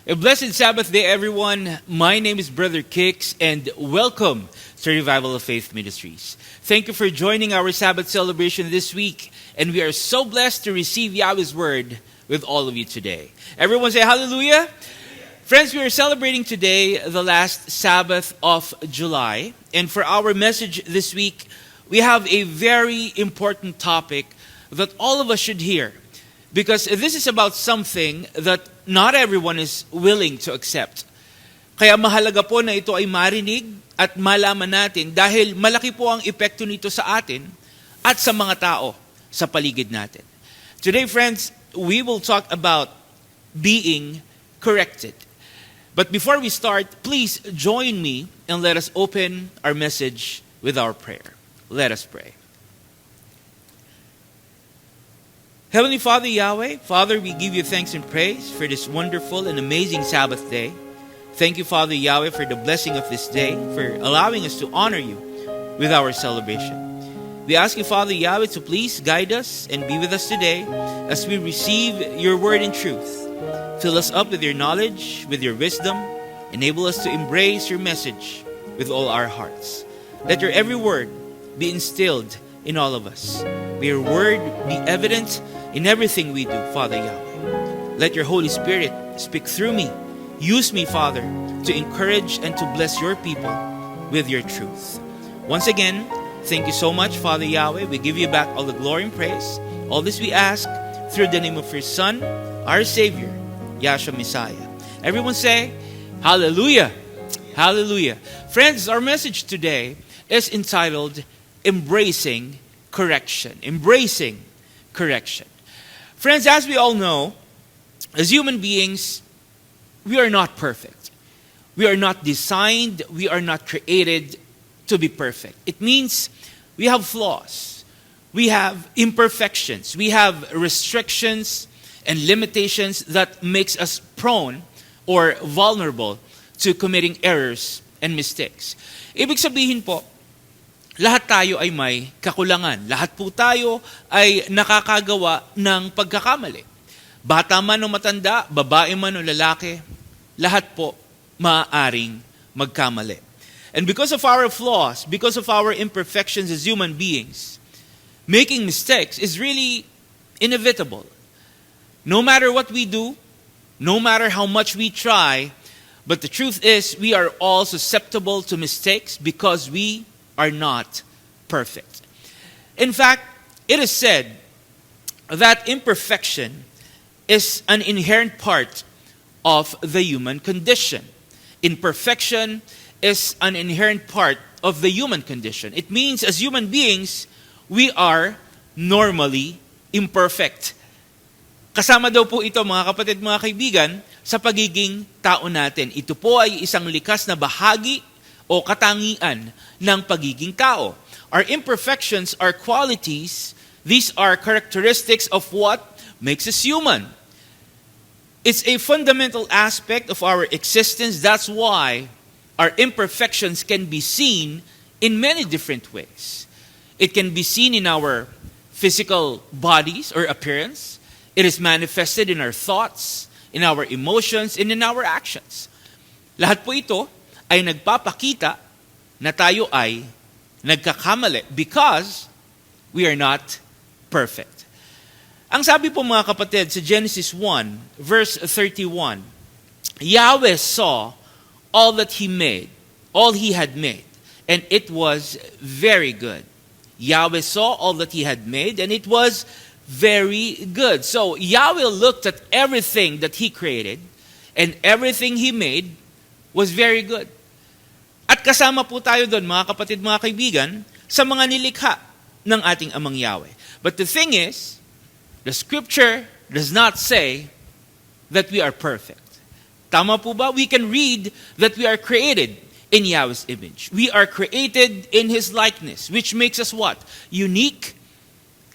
A blessed Sabbath day, everyone. My name is Brother Kix, and welcome to Revival of Faith Ministries. Thank you for joining our Sabbath celebration this week, and we are so blessed to receive Yahweh's Word with all of you today. Everyone say hallelujah. Friends, we are celebrating today the last Sabbath of July, and for our message this week, we have a very important topic that all of us should hear. Because this is about something that not everyone is willing to accept. Kaya mahalaga po na ito ay marinig at malaman natin dahil malaki po ang epekto nito sa atin at sa mga tao sa paligid natin. Today, friends, we will talk about being corrected. But before we start, please join me and let us open our message with our prayer. Let us pray. Heavenly Father, Yahweh, Father, we give you thanks and praise for this wonderful and amazing Sabbath day. Thank you, Father Yahweh, for the blessing of this day, for allowing us to honor you with our celebration. We ask you, Father Yahweh, to please guide us and be with us today as we receive your word in truth. Fill us up with your knowledge, with your wisdom. Enable us to embrace your message with all our hearts. Let your every word be instilled in all of us. May your word be evident in everything we do, Father Yahweh. Let your Holy Spirit speak through me. Use me, Father, to encourage and to bless your people with your truth. Once again, thank you so much, Father Yahweh. We give you back all the glory and praise. All this we ask through the name of your Son, our Savior, Yahshua Messiah. Everyone say, hallelujah. Hallelujah. Friends, our message today is entitled, Embracing Correction. Embracing correction. Friends, as we all know, as human beings, we are not perfect. We are not designed, we are not created to be perfect. It means we have flaws. We have imperfections. We have restrictions and limitations that makes us prone or vulnerable to committing errors and mistakes. Ibig sabihin po, lahat tayo ay may kakulangan. Lahat po tayo ay nakakagawa ng pagkakamali. Bata man o matanda, babae man o lalaki, lahat po maaaring magkamali. And because of our flaws, because of our imperfections as human beings, making mistakes is really inevitable. No matter what we do, no matter how much we try, but the truth is we are all susceptible to mistakes because we are not perfect. In fact, it is said that imperfection is an inherent part of the human condition. Imperfection is an inherent part of the human condition. It means as human beings, we are normally imperfect. Kasama daw po ito, mga kapatid, mga kaibigan, sa pagiging tao natin. Ito po ay isang likas na bahagi o katangian ng pagiging tao. Our imperfections are qualities. These are characteristics of what makes us human. It's a fundamental aspect of our existence. That's why our imperfections can be seen in many different ways. It can be seen in our physical bodies or appearance. It is manifested in our thoughts, in our emotions, and in our actions. Lahat po ito ay nagpapakita na tayo ay nagkakamali because we are not perfect. Ang sabi po mga kapatid sa Genesis 1, verse 31, Yahweh saw all that He made, all He had made, and it was very good. Yahweh saw all that He had made, and it was very good. So Yahweh looked at everything that He created, and everything He made was very good. At kasama po tayo doon, mga kapatid, mga kaibigan, sa mga nilikha ng ating Amang Yahweh. But the thing is, the Scripture does not say that we are perfect. Tama po ba? We can read that we are created in Yahweh's image. We are created in His likeness, which makes us what? Unique.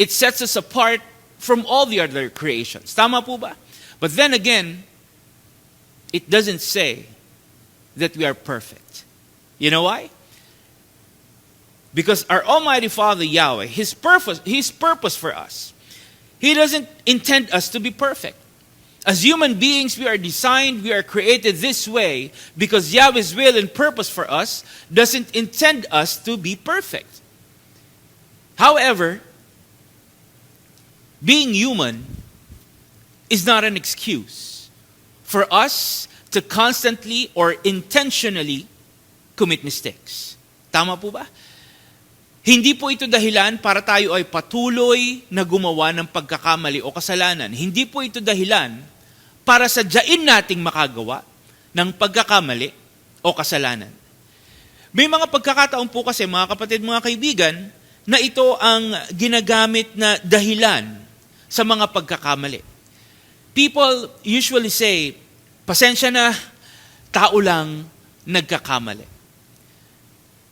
It sets us apart from all the other creations. Tama po ba? But then again, it doesn't say that we are perfect. You know why? Because our Almighty Father Yahweh, His purpose for us, He doesn't intend us to be perfect. As human beings, we are designed, we are created this way because Yahweh's will and purpose for us doesn't intend us to be perfect. However, being human is not an excuse for us to constantly or intentionally commit mistakes. Tama po ba? Hindi po ito dahilan para tayo ay patuloy na gumawa ng pagkakamali o kasalanan. Hindi po ito dahilan para sadyain nating makagawa ng pagkakamali o kasalanan. May mga pagkakataon po kasi, mga kapatid, mga kaibigan, na ito ang ginagamit na dahilan sa mga pagkakamali. People usually say, pasensya na, tao lang nagkakamali.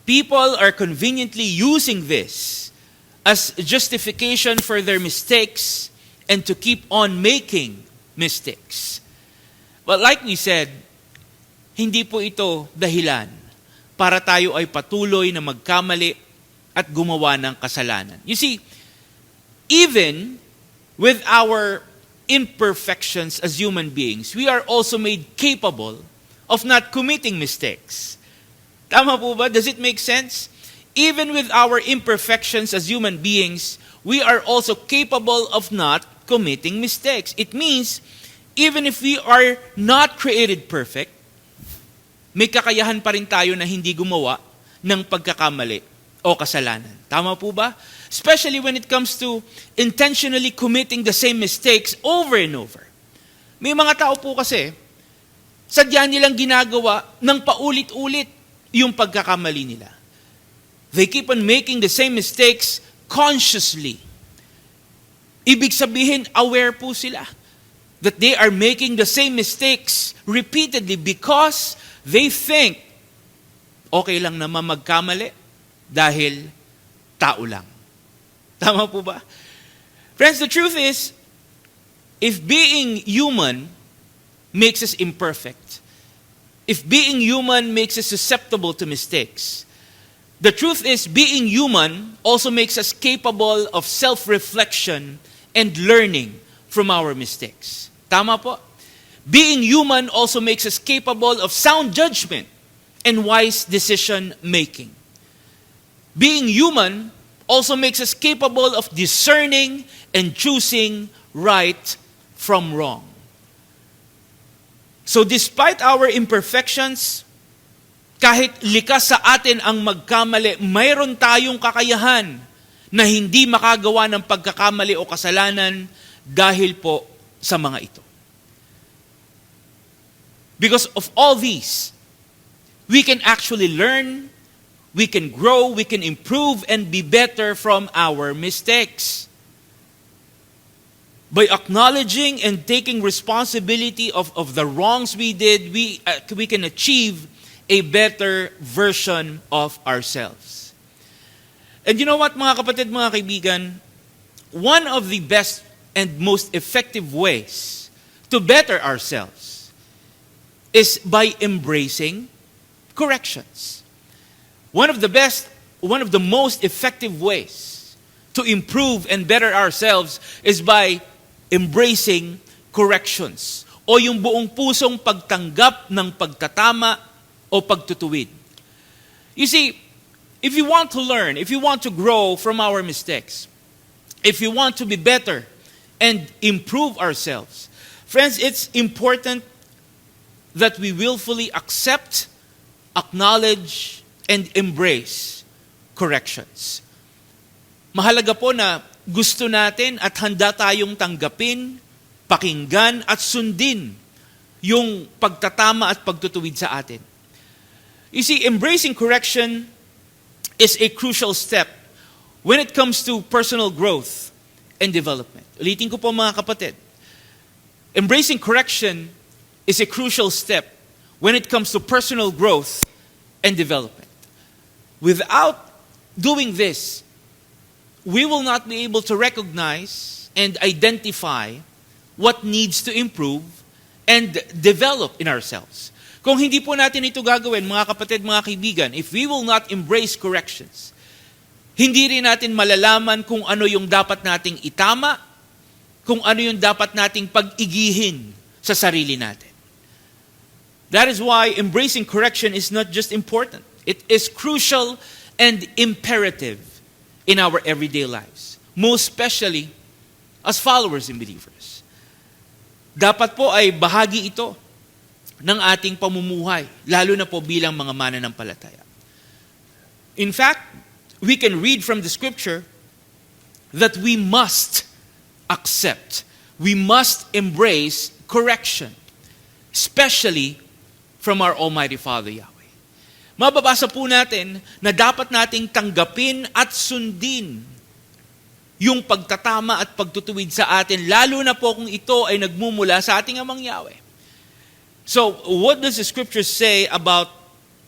People are conveniently using this as justification for their mistakes and to keep on making mistakes. But like we said, hindi po ito dahilan para tayo ay patuloy na magkamali at gumawa ng kasalanan. You see, even with our imperfections as human beings, we are also made capable of not committing mistakes. Tama po ba? Does it make sense? Even with our imperfections as human beings, we are also capable of not committing mistakes. It means, even if we are not created perfect, may kakayahan pa rin tayo na hindi gumawa ng pagkakamali o kasalanan. Tama po ba? Especially when it comes to intentionally committing the same mistakes over and over. May mga tao po kasi, sadya nilang ginagawa ng paulit-ulit yung pagkakamali nila. They keep on making the same mistakes consciously. Ibig sabihin, aware po sila that they are making the same mistakes repeatedly because they think, okay lang naman magkamali dahil tao lang. Tama po ba? Friends, the truth is, if being human makes us imperfect, if being human makes us susceptible to mistakes, the truth is being human also makes us capable of self-reflection and learning from our mistakes. Tama po? Being human also makes us capable of sound judgment and wise decision making. Being human also makes us capable of discerning and choosing right from wrong. So despite our imperfections, kahit likas sa atin ang magkamali, mayroon tayong kakayahan na hindi makagawa ng pagkakamali o kasalanan dahil po sa mga ito. Because of all these, we can actually learn, we can grow, we can improve, and be better from our mistakes. By acknowledging and taking responsibility of the wrongs we did, we can achieve a better version of ourselves. And you know what, mga kapatid, mga kaibigan? One of the best and most effective ways to better ourselves is by embracing corrections. One of the most effective ways to improve and better ourselves is by embracing corrections o yung buong pusong pagtanggap ng pagtatama o pagtutuwid. You see, if you want to learn, if you want to grow from our mistakes, if you want to be better and improve ourselves, friends, it's important that we willfully accept, acknowledge, and embrace corrections. Mahalaga po na gusto natin at handa tayong tanggapin, pakinggan at sundin yung pagtatama at pagtutuwid sa atin. You see, embracing correction is a crucial step when it comes to personal growth and development. Ulitin ko po, mga kapatid. Embracing correction is a crucial step when it comes to personal growth and development. Without doing this, we will not be able to recognize and identify what needs to improve and develop in ourselves. Kung hindi po natin ito gagawin, mga kapatid, mga kaibigan, if we will not embrace corrections, hindi rin natin malalaman kung ano yung dapat nating itama, kung ano yung dapat nating pag-igihin sa sarili natin. That is why embracing correction is not just important. It is crucial and imperative in our everyday lives. Most especially as followers and believers. Dapat po ay bahagi ito ng ating pamumuhay, lalo na po bilang mga mananampalataya. In fact, we can read from the scripture that we must accept, we must embrace correction, especially from our Almighty Father Yahweh. Mababasa po natin na dapat nating tanggapin at sundin yung pagtatama at pagtutuwid sa atin, lalo na po kung ito ay nagmumula sa ating Amang Yahweh. So, what does the scripture say about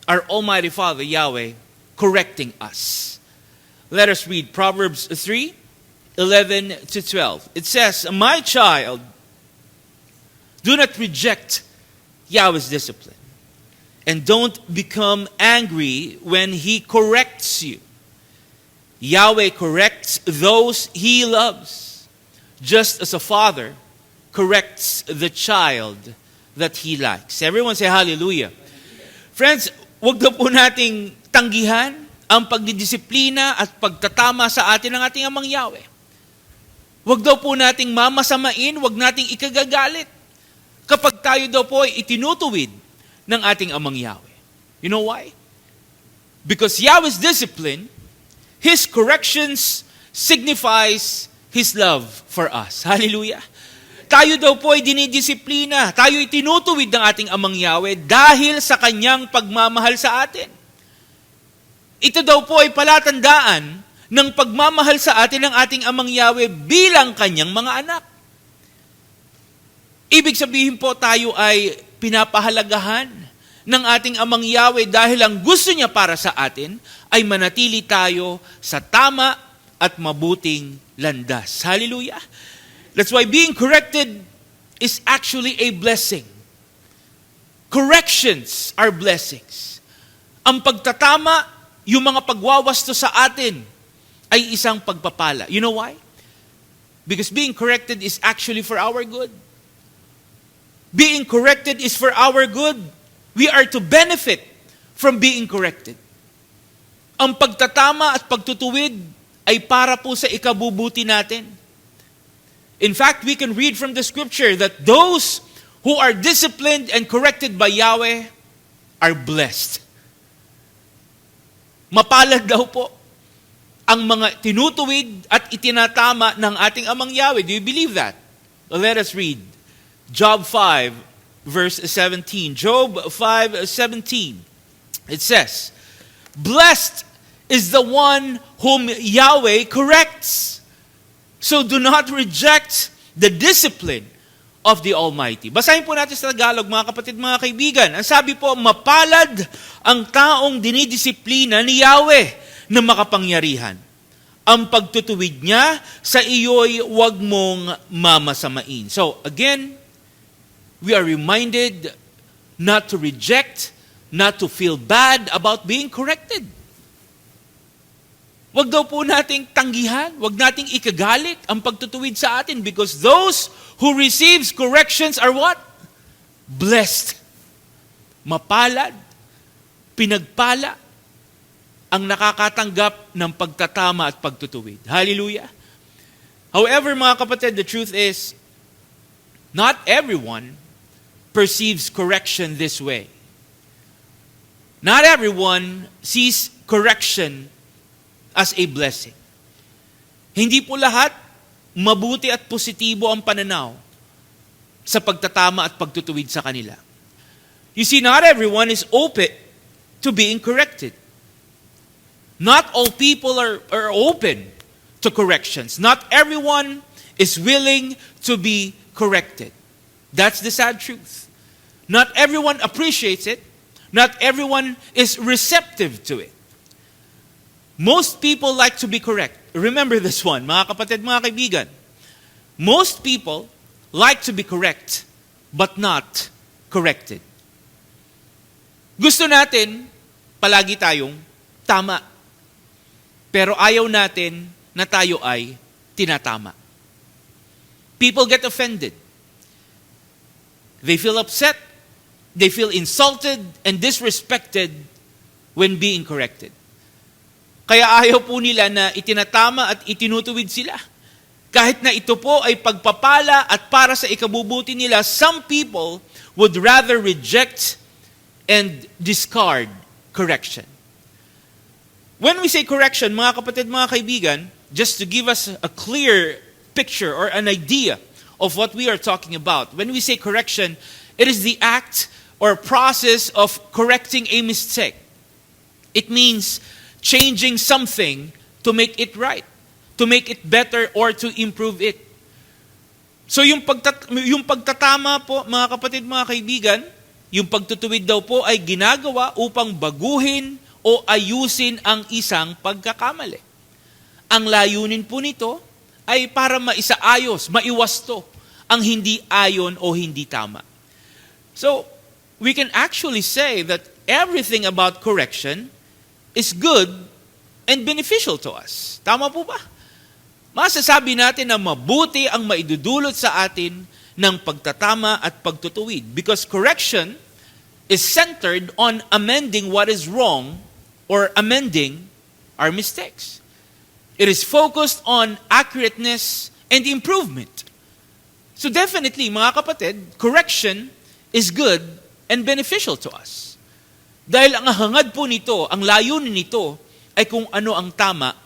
our Almighty Father Yahweh correcting us? Let us read Proverbs 3:11-12. It says, "My child, do not reject Yahweh's discipline, and don't become angry when He corrects you. Yahweh corrects those He loves, just as a father corrects the child that He likes." Everyone say hallelujah. Friends, wag na po nating tanggihan ang pagdidisiplina at pagtatama sa atin ng ating Amang Yahweh. Wag daw po nating mamasamain, wag nating ikagagalit kapag tayo daw po ay itinutuwid ng ating Amang Yahweh. You know why? Because Yahweh's discipline, His corrections signifies His love for us. Hallelujah. Tayo daw po ay dinidisiplina, tayo ay tinutuwid ng ating Amang Yahweh dahil sa Kanyang pagmamahal sa atin. Ito daw po ay palatandaan ng pagmamahal sa atin ng ating Amang Yahweh bilang Kanyang mga anak. Ibig sabihin po tayo ay pinapahalagahan ng ating Amang Yahweh dahil ang gusto niya para sa atin ay manatili tayo sa tama at mabuting landas. Hallelujah! That's why being corrected is actually a blessing. Corrections are blessings. Ang pagtatama, yung mga pagwawasto sa atin, ay isang pagpapala. You know why? Because being corrected is actually for our good. Being corrected is for our good. We are to benefit from being corrected. Ang pagtatama at pagtutuwid ay para po sa ikabubuti natin. In fact, we can read from the scripture that those who are disciplined and corrected by Yahweh are blessed. Mapalad daw po ang mga tinutuwid at itinatama ng ating Amang Yahweh. Do you believe that? Well, let us read Job 5, verse 17. Job 5:17. It says, "Blessed is the one whom Yahweh corrects. So do not reject the discipline of the Almighty." Basahin po natin sa Tagalog, mga kapatid, mga kaibigan. Ang sabi po, mapalad ang taong dinidisiplina ni Yahweh na makapangyarihan. Ang pagtutuwid niya sa iyo'y huwag mong mamasamain. So again, we are reminded not to reject, not to feel bad about being corrected. Wag daw po nating tanggihan, wag nating ikagalit ang pagtutuwid sa atin because those who receives corrections are what? Blessed. Mapalad, pinagpala ang nakakatanggap ng pagtatama at pagtutuwid. Hallelujah. However, mga kapatid, the truth is, not everyone perceives correction this way. Not everyone sees correction as a blessing. Hindi po lahat mabuti at positibo ang pananaw sa pagtatama at pagtutuwid sa kanila. You see, not everyone is open to being corrected. Not all people are open to corrections. Not everyone is willing to be corrected. That's the sad truth. Not everyone appreciates it. Not everyone is receptive to it. Most people like to be correct. Remember this one, mga kapatid, mga kaibigan. Most people like to be correct, but not corrected. Gusto natin, palagi tayong tama. Pero ayaw natin na tayo ay tinatama. People get offended They feel upset, they feel insulted and disrespected when being corrected. Kaya ayaw po nila na itinatama at itinutuwid sila. Kahit na ito po ay pagpapala at para sa ikabubuti nila, some people would rather reject and discard correction. When we say correction, mga kapatid, mga kaibigan, just to give us a clear picture or an idea of what we are talking about, when we say correction, it is the act or process of correcting a mistake. It means changing something to make it right, to make it better, or to improve it. So yung pagtatama po, mga kapatid, mga kaibigan, yung pagtutuwid daw po ay ginagawa upang baguhin o ayusin ang isang pagkakamali. Ang layunin po nito ay para maisaayos, maiwasto ang hindi ayon o hindi tama. So, we can actually say that everything about correction is good and beneficial to us. Tama po ba? Masasabi natin na mabuti ang maidudulot sa atin ng pagtatama at pagtutuwid because correction is centered on amending what is wrong or amending our mistakes. It is focused on accurateness and improvement. So definitely, mga kapatid, correction is good and beneficial to us. Dahil ang hangad po nito, ang layunin nito, ay kung ano ang tama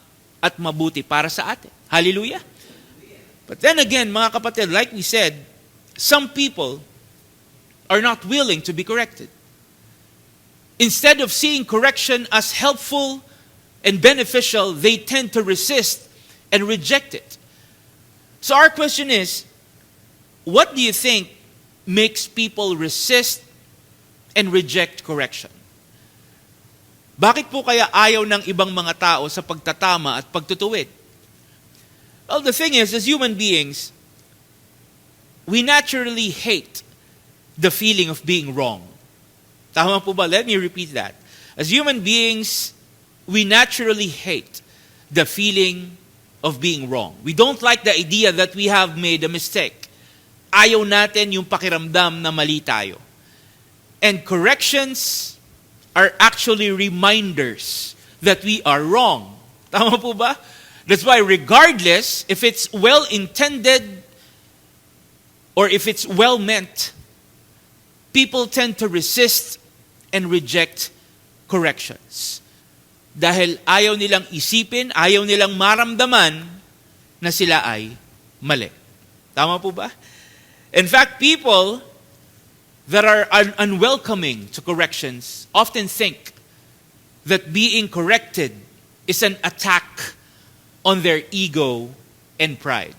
at mabuti para sa atin. Hallelujah! But then again, mga kapatid, like we said, some people are not willing to be corrected. Instead of seeing correction as helpful and beneficial, they tend to resist and reject it. So our question is, what do you think makes people resist and reject correction? Bakit po kaya ayaw ng ibang mga tao sa pagtatama at pagtutuwid? Well, the thing is, as human beings, we naturally hate the feeling of being wrong. Tama po ba? Let me repeat that. As human beings, we naturally hate the feeling of being wrong. We don't like the idea that we have made a mistake. Ayaw natin yung pakiramdam na mali tayo. And corrections are actually reminders that we are wrong. Tama po ba? That's why regardless if it's well-intended or if it's well-meant, people tend to resist and reject corrections. Dahil ayaw nilang isipin, ayaw nilang maramdaman na sila ay mali. Tama po ba? In fact, people that are unwelcoming to corrections often think that being corrected is an attack on their ego and pride.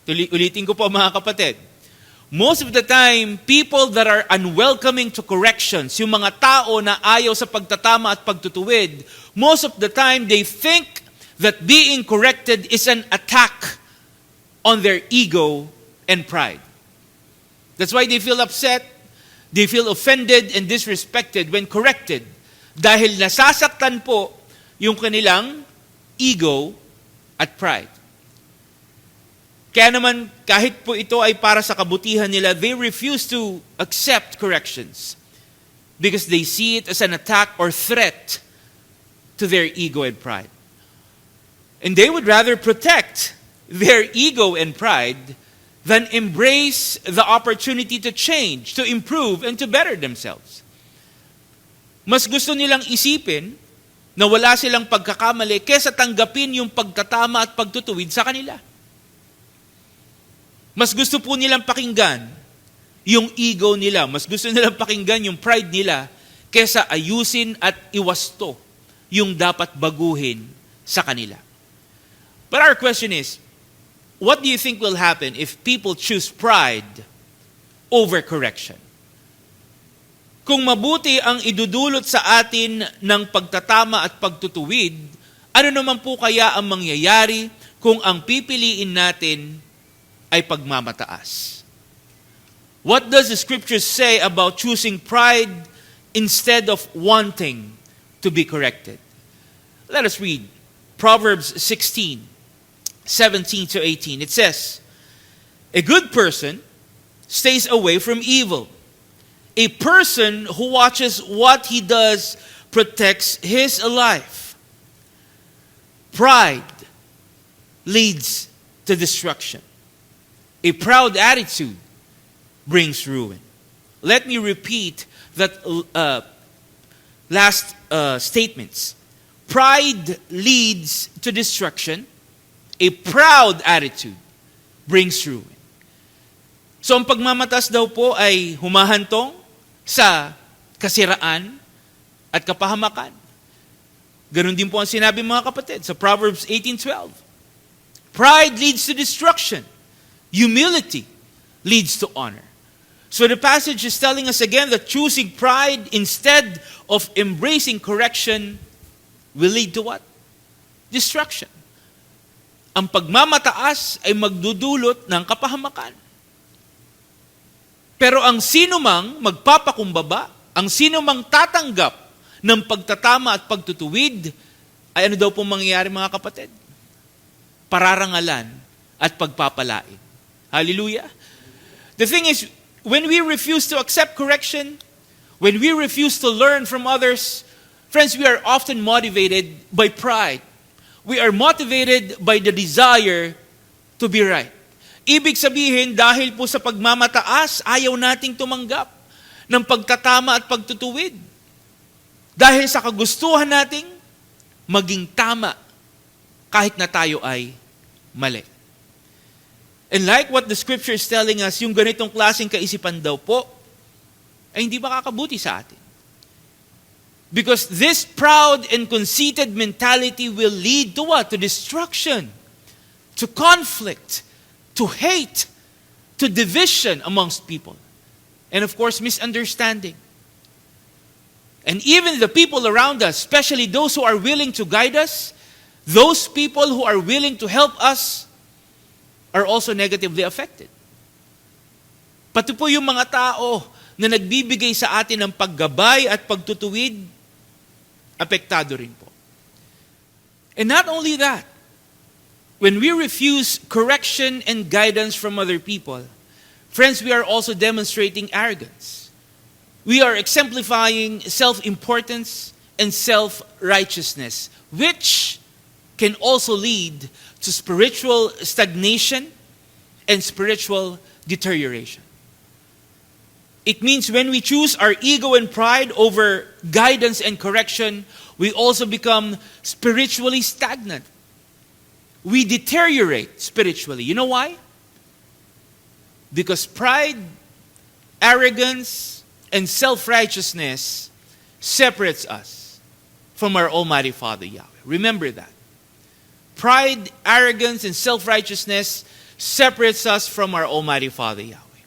Ulitin ko po mga kapatid. Most of the time, people that are unwelcoming to corrections, yung mga tao na ayaw sa pagtatama at pagtutuwid, most of the time they think that being corrected is an attack on their ego and pride. That's why they feel upset, they feel offended and disrespected when corrected dahil nasasaktan po yung kanilang ego at pride. Kaya naman, kahit po ito ay para sa kabutihan nila, they refuse to accept corrections because they see it as an attack or threat to their ego and pride. And they would rather protect their ego and pride than embrace the opportunity to change, to improve, and to better themselves. Mas gusto nilang isipin na wala silang pagkakamali kesa tanggapin yung pagtatama at pagtutuwid sa kanila. Mas gusto po nilang pakinggan yung ego nila. Mas gusto nilang pakinggan yung pride nila kesa ayusin at iwasto yung dapat baguhin sa kanila. But our question is, what do you think will happen if people choose pride over correction? Kung mabuti ang idudulot sa atin ng pagtatama at pagtutuwid, ano naman po kaya ang mangyayari kung ang pipiliin natin ay pagmamataas? What does the scripture say about choosing pride instead of wanting to be corrected? Let us read Proverbs 16, 17 to 18. It says, "A good person stays away from evil. A person who watches what he does protects his life. Pride leads to destruction. A proud attitude brings ruin. Let me repeat that last statements. Pride leads to destruction. A proud attitude brings ruin. So ang pagmamataas daw po ay humahantong sa kasiraan at kapahamakan. Ganon din po ang sinabi mga kapatid sa Proverbs 18:12. Pride leads to destruction. Humility leads to honor. So the passage is telling us again that choosing pride instead of embracing correction will lead to what? Destruction. Ang pagmamataas ay magdudulot ng kapahamakan. Pero ang sinumang magpapakumbaba, ang sinumang tatanggap ng pagtatama at pagtutuwid, ay ano daw pong mangyayari mga kapatid? Pararangalan at pagpapalain. Hallelujah. The thing is, when we refuse to accept correction, when we refuse to learn from others, friends, we are often motivated by pride. We are motivated by the desire to be right. Ibig sabihin, dahil po sa pagmamataas, ayaw nating tumanggap ng pagtatama at pagtutuwid. Dahil sa kagustuhan nating maging tama kahit na tayo ay mali. And like what the scripture is telling us, yung ganitong klaseng kaisipan daw po, ay hindi makakabuti sa atin. Because this proud and conceited mentality will lead to what? To destruction, to conflict, to hate, to division amongst people. And of course, misunderstanding. And even the people around us, especially those who are willing to guide us, those people who are willing to help us, are also negatively affected. Pati po yung mga tao na nagbibigay sa atin ng paggabay at pagtutuwid, apektado rin po. And not only that, when we refuse correction and guidance from other people, friends, we are also demonstrating arrogance. We are exemplifying self-importance and self-righteousness, which can also lead to spiritual stagnation and spiritual deterioration. It means when we choose our ego and pride over guidance and correction, we also become spiritually stagnant. We deteriorate spiritually. You know why? Because pride, arrogance, and self-righteousness separates us from our Almighty Father Yahweh. Remember that. Pride, arrogance, and self-righteousness separates us from our Almighty Father Yahweh.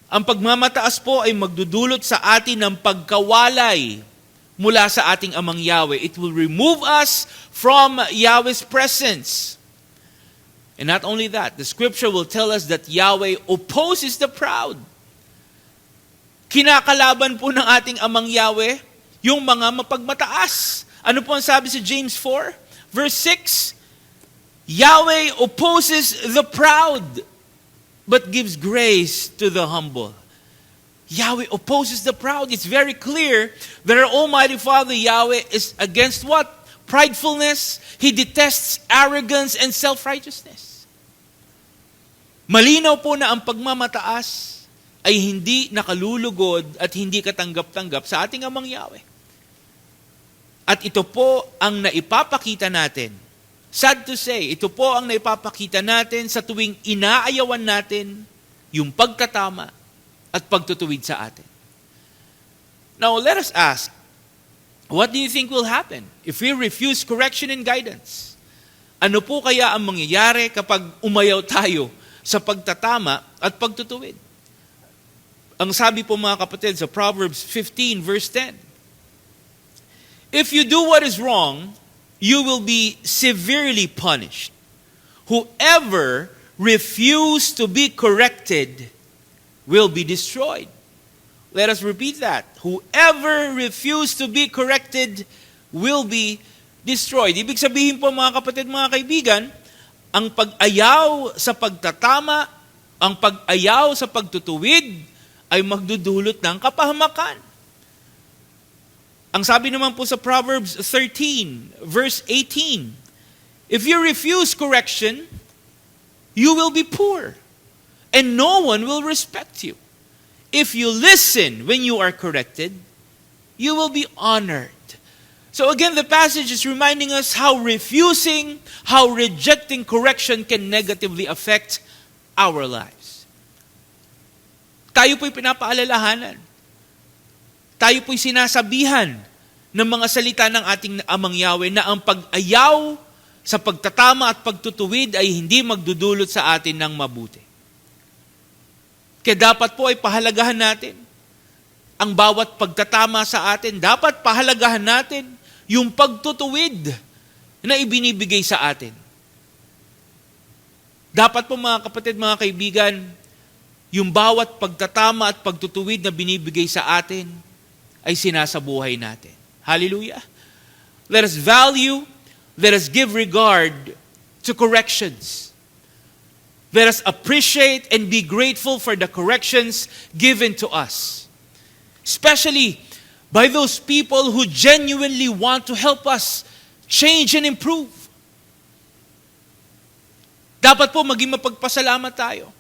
Ang pagmamataas po ay magdudulot sa atin ng pagkawalay mula sa ating Amang Yahweh. It will remove us from Yahweh's presence. And not only that, the scripture will tell us that Yahweh opposes the proud. Kinakalaban po ng ating Amang Yahweh yung mga mapagmataas. Ano po ang sabi sa James 4? Verse 6, Yahweh opposes the proud, but gives grace to the humble. Yahweh opposes the proud. It's very clear that our Almighty Father Yahweh is against what? Pridefulness. He detests arrogance and self-righteousness. Malinaw po na ang pagmamataas ay hindi nakalulugod at hindi katanggap-tanggap sa ating Amang Yahweh. At ito po ang naipapakita natin. Sad to say, ito po ang naipapakita natin sa tuwing inaayawan natin yung pagtatama at pagtutuwid sa atin. Now, let us ask, what do you think will happen if we refuse correction and guidance? Ano po kaya ang mangyayari kapag umayaw tayo sa pagtatama at pagtutuwid? Ang sabi po mga kapatid sa Proverbs 15 verse 10, if you do what is wrong, you will be severely punished. Whoever refuses to be corrected will be destroyed. Let us repeat that. Whoever refuses to be corrected will be destroyed. Ibig sabihin po mga kapatid, mga kaibigan, ang pag-ayaw sa pagtatama Ang pag-ayaw sa pagtutuwid ay magdudulot ng kapahamakan. Ang sabi naman po sa Proverbs 13, verse 18, if you refuse correction, you will be poor, and no one will respect you. If you listen when you are corrected, you will be honored. So again, the passage is reminding us how refusing, how rejecting correction can negatively affect our lives. Tayo po'y pinapaalalahanan. Tayo po'y sinasabihan ng mga salita ng ating Amang Yahweh na ang pag-ayaw sa pagtatama at pagtutuwid ay hindi magdudulot sa atin ng mabuti. Kaya dapat po ay pahalagahan natin ang bawat pagtatama sa atin. Dapat pahalagahan natin yung pagtutuwid na ibinibigay sa atin. Dapat po mga kapatid, mga kaibigan, yung bawat pagtatama at pagtutuwid na binibigay sa atin ay sinasabuhay natin. Hallelujah. Let us value, let us give regard to corrections. Let us appreciate and be grateful for the corrections given to us. Especially by those people who genuinely want to help us change and improve. Dapat po maging mapagpasalamat tayo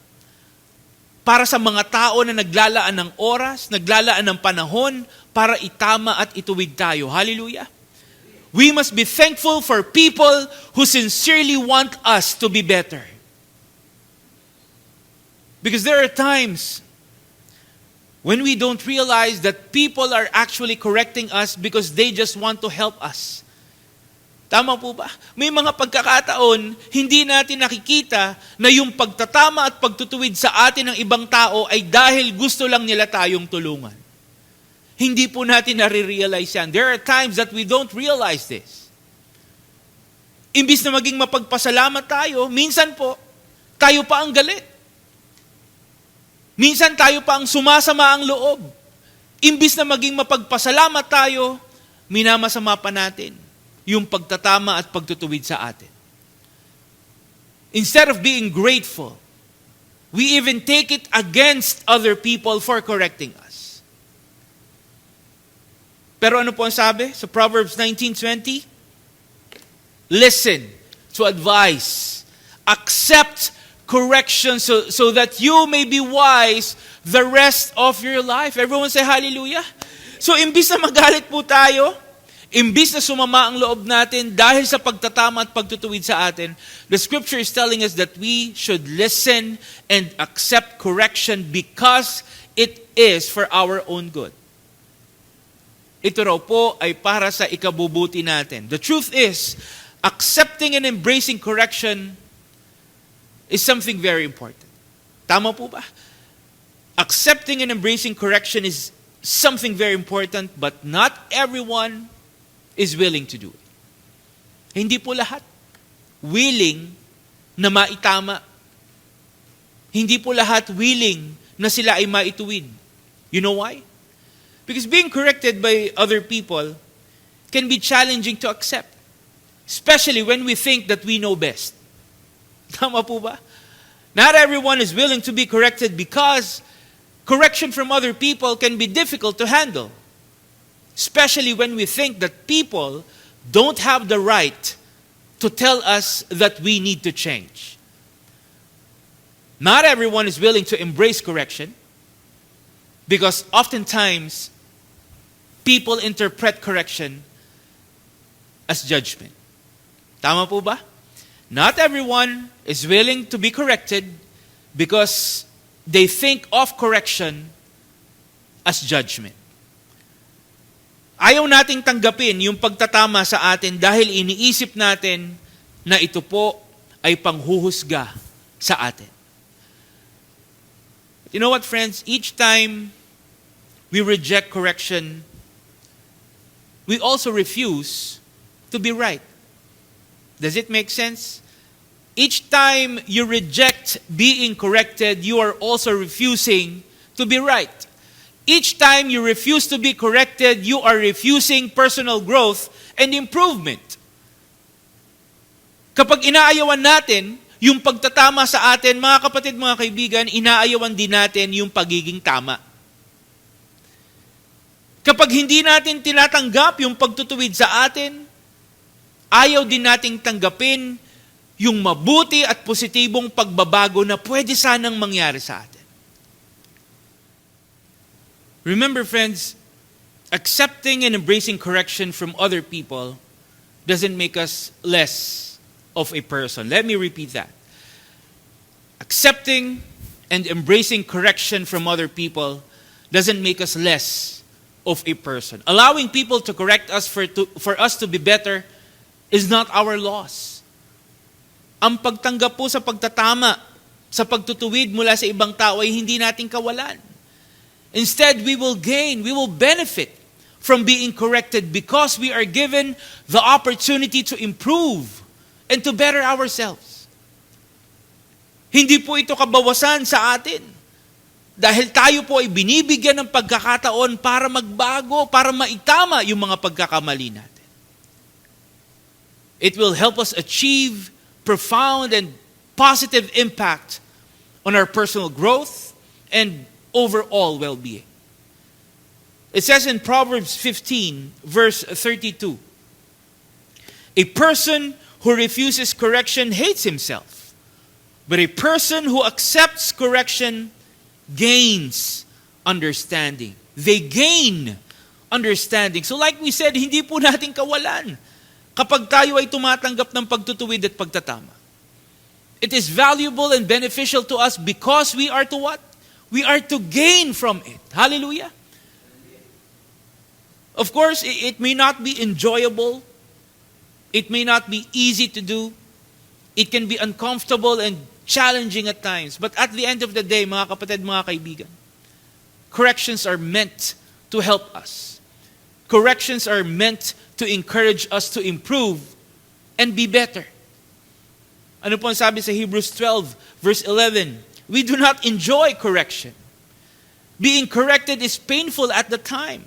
para sa mga tao na naglalaan ng oras, naglalaan ng panahon para itama at ituwid tayo. Hallelujah. We must be thankful for people who sincerely want us to be better. Because there are times when we don't realize that people are actually correcting us because they just want to help us. Tama po ba? May mga pagkakataon, hindi natin nakikita na yung pagtatama at pagtutuwid sa atin ng ibang tao ay dahil gusto lang nila tayong tulungan. Hindi po natin nare-realize yan. There are times that we don't realize this. Imbis na maging mapagpasalamat tayo, minsan po, tayo pa ang galit. Minsan tayo pa ang sumasama ang loob. Imbis na maging mapagpasalamat tayo, minamasama pa natin yung pagtatama at pagtutuwid sa atin. Instead of being grateful, we even take it against other people for correcting us. Pero ano po ang sabi sa Proverbs 19:20? Listen to advice. Accept correction so that you may be wise the rest of your life. Everyone say hallelujah. So imbis na magalit po tayo, imbis na sumama ang loob natin dahil sa pagtatama at pagtutuwid sa atin, the scripture is telling us that we should listen and accept correction because it is for our own good. Ito raw po ay para sa ikabubuti natin. The truth is, accepting and embracing correction is something very important. Tama po ba? Accepting and embracing correction is something very important, but not everyone is willing to do it. Hindi po lahat willing na maitama. Hindi po lahat willing na sila ay maituwid. You know why? Because being corrected by other people can be challenging to accept. Especially when we think that we know best. Tama po ba? Not everyone is willing to be corrected because correction from other people can be difficult to handle. Especially when we think that people don't have the right to tell us that we need to change. Not everyone is willing to embrace correction because oftentimes people interpret correction as judgment. Tama po ba? Not everyone is willing to be corrected because they think of correction as judgment. Ayaw nating tanggapin yung pagtatama sa atin dahil iniisip natin na ito po ay panghuhusga sa atin. But you know what, friends? Each time we reject correction, we also refuse to be right. Does it make sense? Each time you reject being corrected, you are also refusing to be right. Each time you refuse to be corrected, you are refusing personal growth and improvement. Kapag inaayawan natin yung pagtatama sa atin, mga kapatid, mga kaibigan, inaayawan din natin yung pagiging tama. Kapag hindi natin tinatanggap yung pagtutuwid sa atin, ayaw din nating tanggapin yung mabuti at positibong pagbabago na pwede sanang mangyari sa atin. Remember, friends, accepting and embracing correction from other people doesn't make us less of a person. Let me repeat that. Accepting and embracing correction from other people doesn't make us less of a person. Allowing people to correct us for us to be better is not our loss. Ang pagtanggap po sa pagtatama, sa pagtutuwid mula sa ibang tao ay hindi nating kawalan. Instead, we will gain, we will benefit from being corrected because we are given the opportunity to improve and to better ourselves. Hindi po ito kabawasan sa atin. Dahil tayo po ay binibigyan ng pagkakataon para magbago, para maitama yung mga pagkakamali natin. It will help us achieve profound and positive impact on our personal growth and overall well-being. It says in Proverbs 15, verse 32, a person who refuses correction hates himself, but a person who accepts correction gains understanding. They gain understanding. So like we said, hindi po natin kawalan kapag tayo ay tumatanggap ng pagtutuwid at pagtatama. It is valuable and beneficial to us because we are to what? We are to gain from it. Hallelujah. Of course, it may not be enjoyable. It may not be easy to do. It can be uncomfortable and challenging at times. But at the end of the day, mga kapatid, mga kaibigan, corrections are meant to help us. Corrections are meant to encourage us to improve and be better. Ano po ang sabi sa Hebrews 12, verse 11? We do not enjoy correction. Being corrected is painful at the time.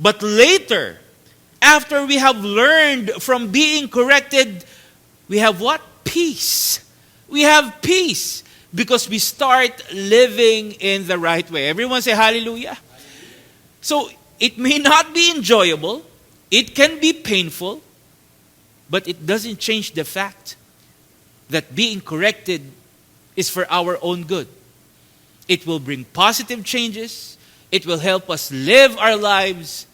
But later, after we have learned from being corrected, we have what? Peace. We have peace because we start living in the right way. Everyone say hallelujah. So, it may not be enjoyable. It can be painful. But it doesn't change the fact that being corrected is for our own good. It will bring positive changes. It will help us live our lives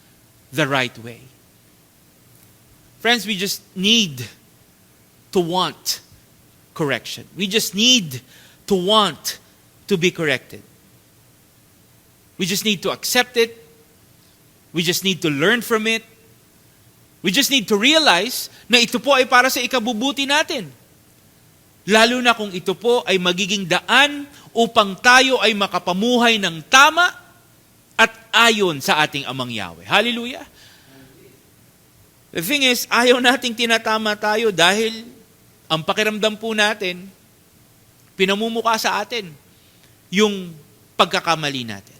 the right way. Friends, we just need to want correction. We just need to want to be corrected. We just need to accept it. We just need to learn from it. We just need to realize na ito po ay para sa ikabubuti natin. Lalo na kung ito po ay magiging daan upang tayo ay makapamuhay ng tama at ayon sa ating Amang Yahweh. Hallelujah! The thing is, ayaw nating tinatama tayo dahil ang pakiramdam po natin, pinamumuka sa atin yung pagkakamali natin.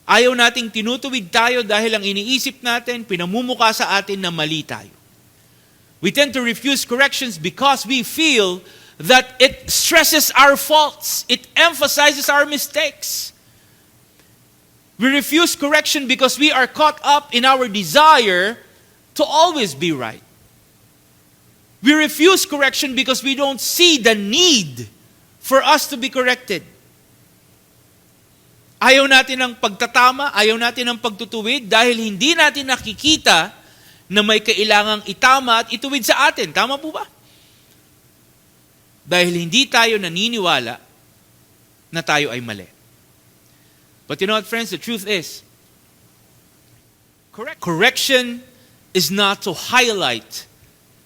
Ayaw nating tinutuwid tayo dahil ang iniisip natin, pinamumuka sa atin na mali tayo. We tend to refuse corrections because we feel that it stresses our faults. It emphasizes our mistakes. We refuse correction because we are caught up in our desire to always be right. We refuse correction because we don't see the need for us to be corrected. Ayaw natin ng pagtatama, ayaw natin ng pagtutuwid dahil hindi natin nakikita na may kailangang itama at ituwid sa atin. Tama po ba? Dahil hindi tayo naniniwala na tayo ay mali. But you know what, friends? The truth is, correction is not to highlight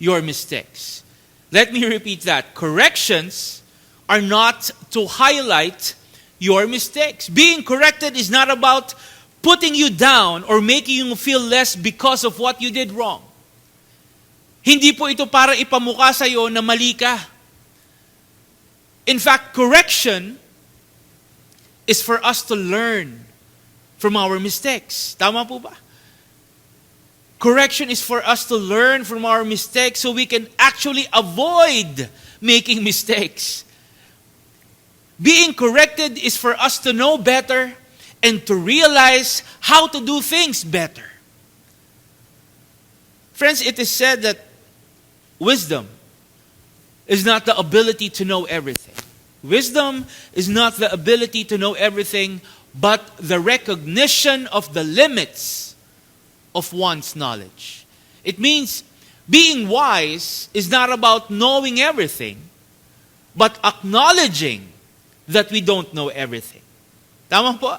your mistakes. Let me repeat that. Corrections are not to highlight your mistakes. Being corrected is not about putting you down or making you feel less because of what you did wrong. Hindi po ito para ipamukha sa iyo na mali ka. In fact, correction is for us to learn from our mistakes. Tama po ba? Correction is for us to learn from our mistakes so we can actually avoid making mistakes. Being corrected is for us to know better and to realize how to do things better. Friends, it is said that wisdom is not the ability to know everything. Wisdom is not the ability to know everything, but the recognition of the limits of one's knowledge. It means being wise is not about knowing everything, but acknowledging that we don't know everything. Tama po?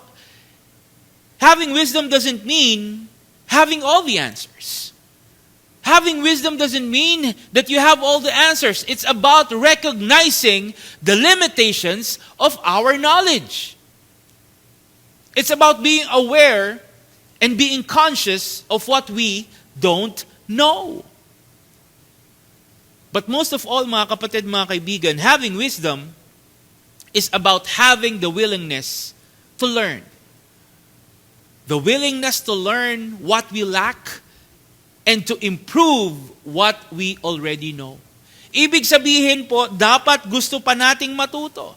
Having wisdom doesn't mean having all the answers. Having wisdom doesn't mean that you have all the answers. It's about recognizing the limitations of our knowledge. It's about being aware and being conscious of what we don't know. But most of all, mga kapatid, mga kaibigan, having wisdom is about having the willingness to learn. The willingness to learn what we lack and to improve what we already know. Ibig sabihin po, dapat gusto pa nating matuto.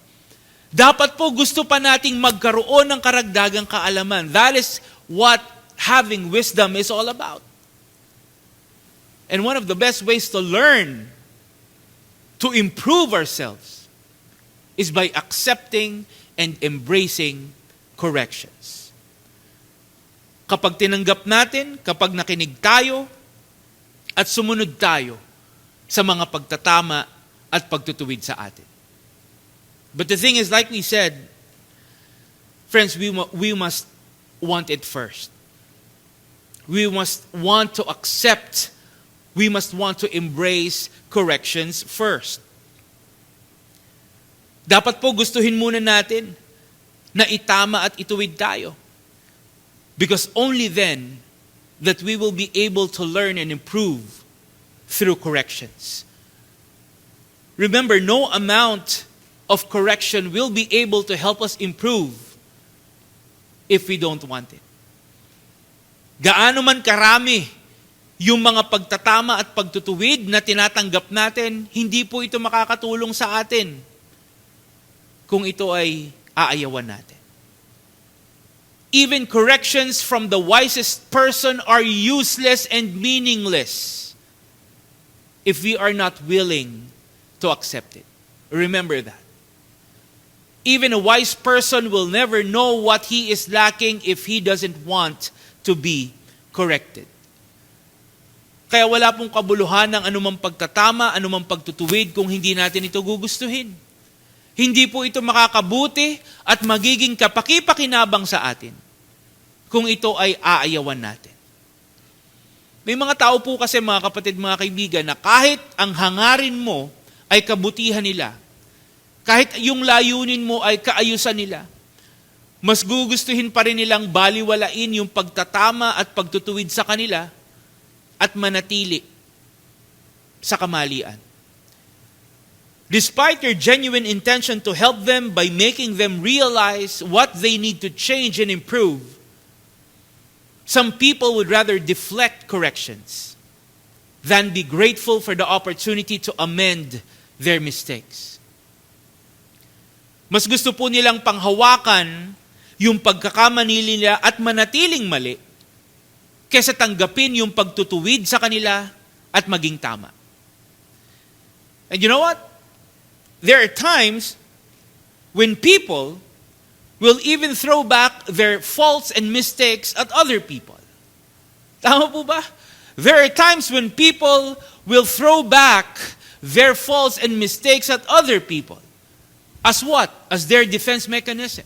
Dapat po gusto pa nating magkaroon ng karagdagang kaalaman. That is what having wisdom is all about. And one of the best ways to learn, to improve ourselves, is by accepting and embracing corrections. Kapag tinanggap natin, kapag nakinig tayo, at sumunod tayo sa mga pagtatama at pagtutuwid sa atin. But the thing is, like we said, friends, we must want it first. We must want to accept, we must want to embrace corrections first. Dapat po gustuhin muna natin na itama at ituwid tayo. Because only then that we will be able to learn and improve through corrections. Remember, no amount of correction will be able to help us improve if we don't want it. Gaano man karami yung mga pagtatama at pagtutuwid na tinatanggap natin, hindi po ito makakatulong sa atin kung ito ay aayawan natin. Even corrections from the wisest person are useless and meaningless if we are not willing to accept it. Remember that. Even a wise person will never know what he is lacking if he doesn't want to be corrected. Kaya wala pong kabuluhan ng anumang pagtatama, anumang pagtutuwid kung hindi natin ito gugustuhin. Hindi po ito makakabuti at magiging kapaki-pakinabang sa atin kung ito ay aayawan natin. May mga tao po kasi, mga kapatid, mga kaibigan, na kahit ang hangarin mo ay kabutihan nila, kahit yung layunin mo ay kaayusan nila, mas gugustuhin pa rin nilang baliwalain yung pagtatama at pagtutuwid sa kanila at manatili sa kamalian. Despite your genuine intention to help them by making them realize what they need to change and improve, some people would rather deflect corrections than be grateful for the opportunity to amend their mistakes. Mas gusto po nilang panghawakan yung pagkakamali nila at manatiling mali kaysa tanggapin yung pagtutuwid sa kanila at maging tama. And you know what? There are times when people will even throw back their faults and mistakes at other people. Tama po ba? There are times when people will throw back their faults and mistakes at other people. As what? As their defense mechanism.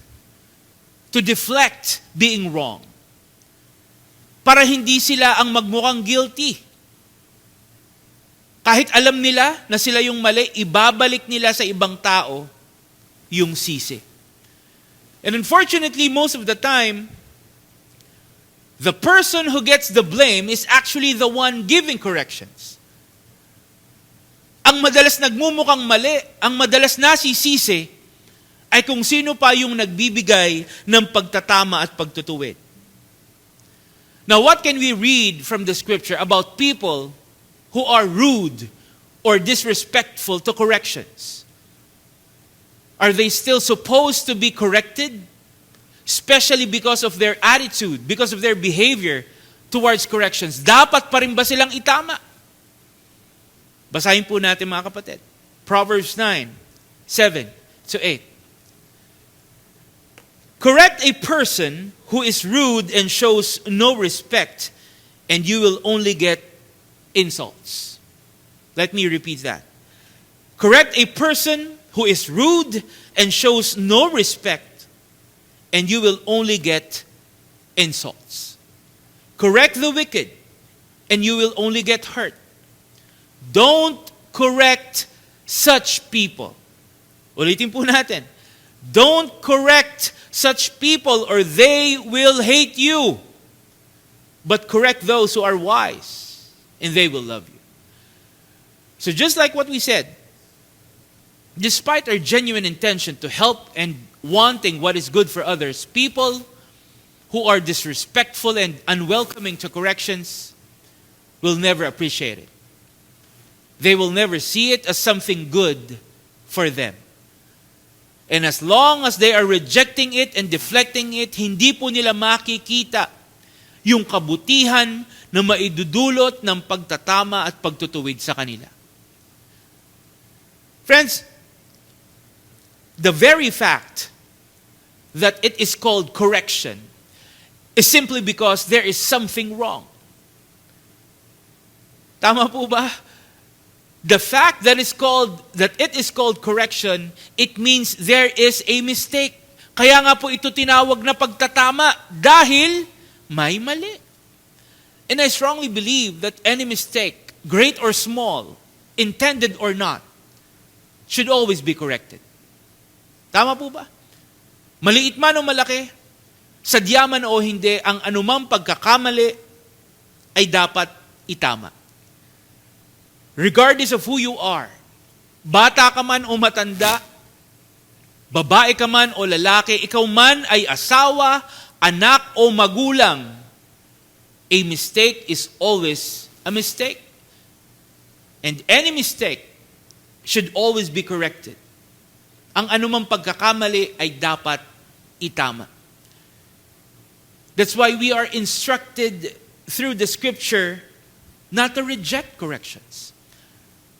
To deflect being wrong. Para hindi sila ang magmukhang guilty. Kahit alam nila na sila yung mali, ibabalik nila sa ibang tao yung sisi. And unfortunately, most of the time, the person who gets the blame is actually the one giving corrections. Ang madalas nagmumukhang mali, ang madalas nasisisi, ay kung sino pa yung nagbibigay ng pagtatama at pagtutuwid. Now, what can we read from the scripture about people who are rude or disrespectful to corrections? Are they still supposed to be corrected? Especially because of their attitude, because of their behavior towards corrections. Dapat pa rin ba silang itama? Basahin po natin mga kapatid. Proverbs 9:7-8. Correct a person who is rude and shows no respect, and you will only get insults. Let me repeat that. Correct a person who is rude and shows no respect, and you will only get insults. Correct the wicked, and you will only get hurt. Don't correct such people. Ulitin po natin. Don't correct such people or they will hate you. But correct those who are wise and they will love you. So just like what we said, despite our genuine intention to help and wanting what is good for others, people who are disrespectful and unwelcoming to corrections will never appreciate it. They will never see it as something good for them. And as long as they are rejecting it and deflecting it, hindi po nila makikita yung kabutihan na maidudulot ng pagtatama at pagtutuwid sa kanila. Friends, the very fact that it is called correction is simply because there is something wrong. Tama po ba? The fact that it is called correction, it means there is a mistake. Kaya nga po ito tinawag na pagtatama dahil may mali. And I strongly believe that any mistake, great or small, intended or not, should always be corrected. Tama po ba? Maliit man o malaki, sadya man o hindi, ang anumang pagkakamali ay dapat itama. Regardless of who you are, bata ka man o matanda, babae ka man o lalaki, ikaw man ay asawa, anak o magulang, a mistake is always a mistake. And any mistake should always be corrected. Ang anumang pagkakamali ay dapat itama. That's why we are instructed through the scripture not to reject corrections.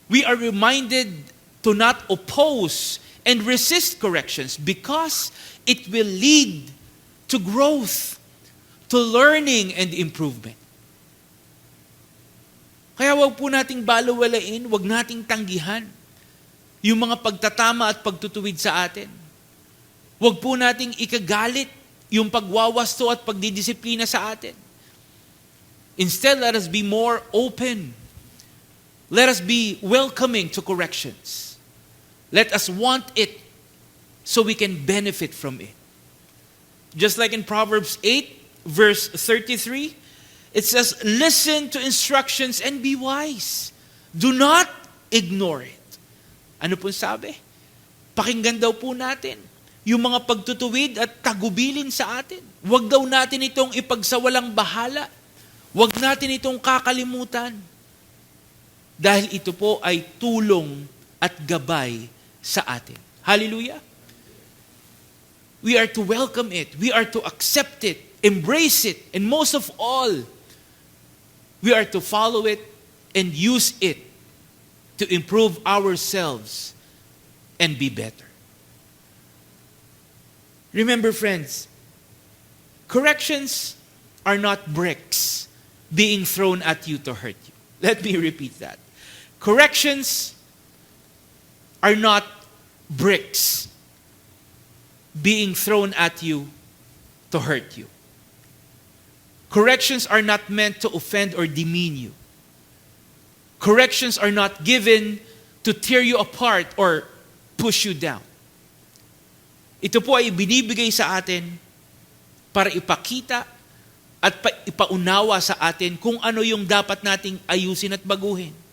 We are reminded to not oppose and resist corrections because it will lead to growth, to learning and improvement. Kaya wag po nating balewalain, wag nating tanggihan yung mga pagtatama at pagtutuwid sa atin. Wag po nating ikagalit yung pagwawasto at pagdidisiplina sa atin. Instead, let us be more open. Let us be welcoming to corrections. Let us want it so we can benefit from it. Just like in Proverbs 8, verse 33, it says, listen to instructions and be wise. Do not ignore it. Ano po sabi? Pakinggan daw po natin yung mga pagtutuwid at tagubilin sa atin. Huwag daw natin itong ipagsawalang bahala. Huwag natin itong kakalimutan. Dahil ito po ay tulong at gabay sa atin. Hallelujah! We are to welcome it. We are to accept it, embrace it, and most of all, we are to follow it and use it to improve ourselves and be better. Remember, friends, corrections are not bricks being thrown at you to hurt you. Let me repeat that. Corrections are not bricks being thrown at you to hurt you. Corrections are not meant to offend or demean you. Corrections are not given to tear you apart or push you down. Ito po ay binibigay sa atin para ipakita at ipaunawa sa atin kung ano yung dapat nating ayusin at baguhin.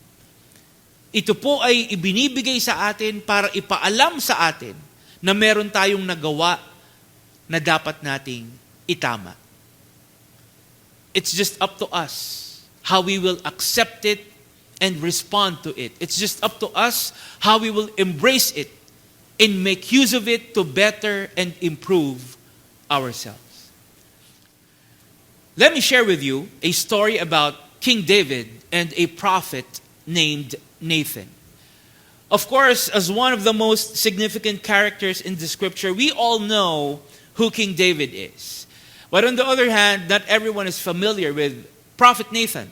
Ito po ay ibinibigay sa atin para ipaalam sa atin na meron tayong nagawa na dapat nating itama. It's just up to us how we will accept it and respond to it. It's just up to us how we will embrace it and make use of it to better and improve ourselves. Let me share with you a story about King David and a prophet named Nathan. Of course, as one of the most significant characters in the scripture, we all know who King David is. But on the other hand, not everyone is familiar with Prophet Nathan.